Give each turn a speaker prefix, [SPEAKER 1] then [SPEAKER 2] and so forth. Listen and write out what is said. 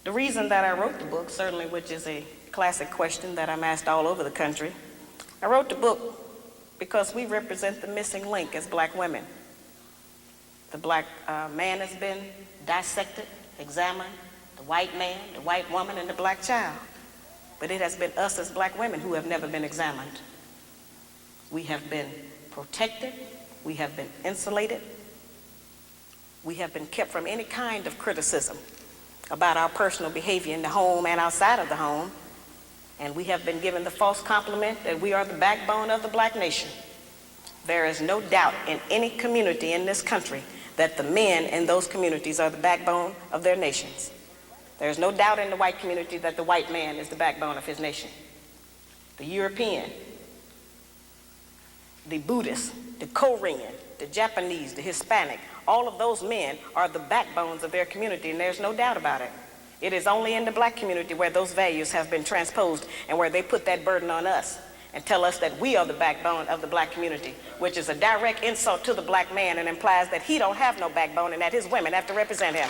[SPEAKER 1] The reason that I wrote the book, certainly, which is a classic question that I'm asked all over the country, I wrote the book because we represent the missing link as black women. The black man has been dissected, examined, the white man, the white woman, and the black child. But it has been us as black women who have never been examined. We have been protected, we have been insulated, we have been kept from any kind of criticism about our personal behavior in the home and outside of the home, and we have been given the false compliment that we are the backbone of the black nation. There is no doubt in any community in this country that the men in those communities are the backbone of their nations. There is no doubt in the white community that the white man is the backbone of his nation. The European, the Buddhist, the Korean, the Japanese, the Hispanic, all of those men are the backbones of their community, and there's no doubt about it. It is only in the black community where those values have been transposed and where they put that burden on us and tell us that we are the backbone of the black community, which is a direct insult to the black man and implies that he don't have no backbone and that his women have to represent him.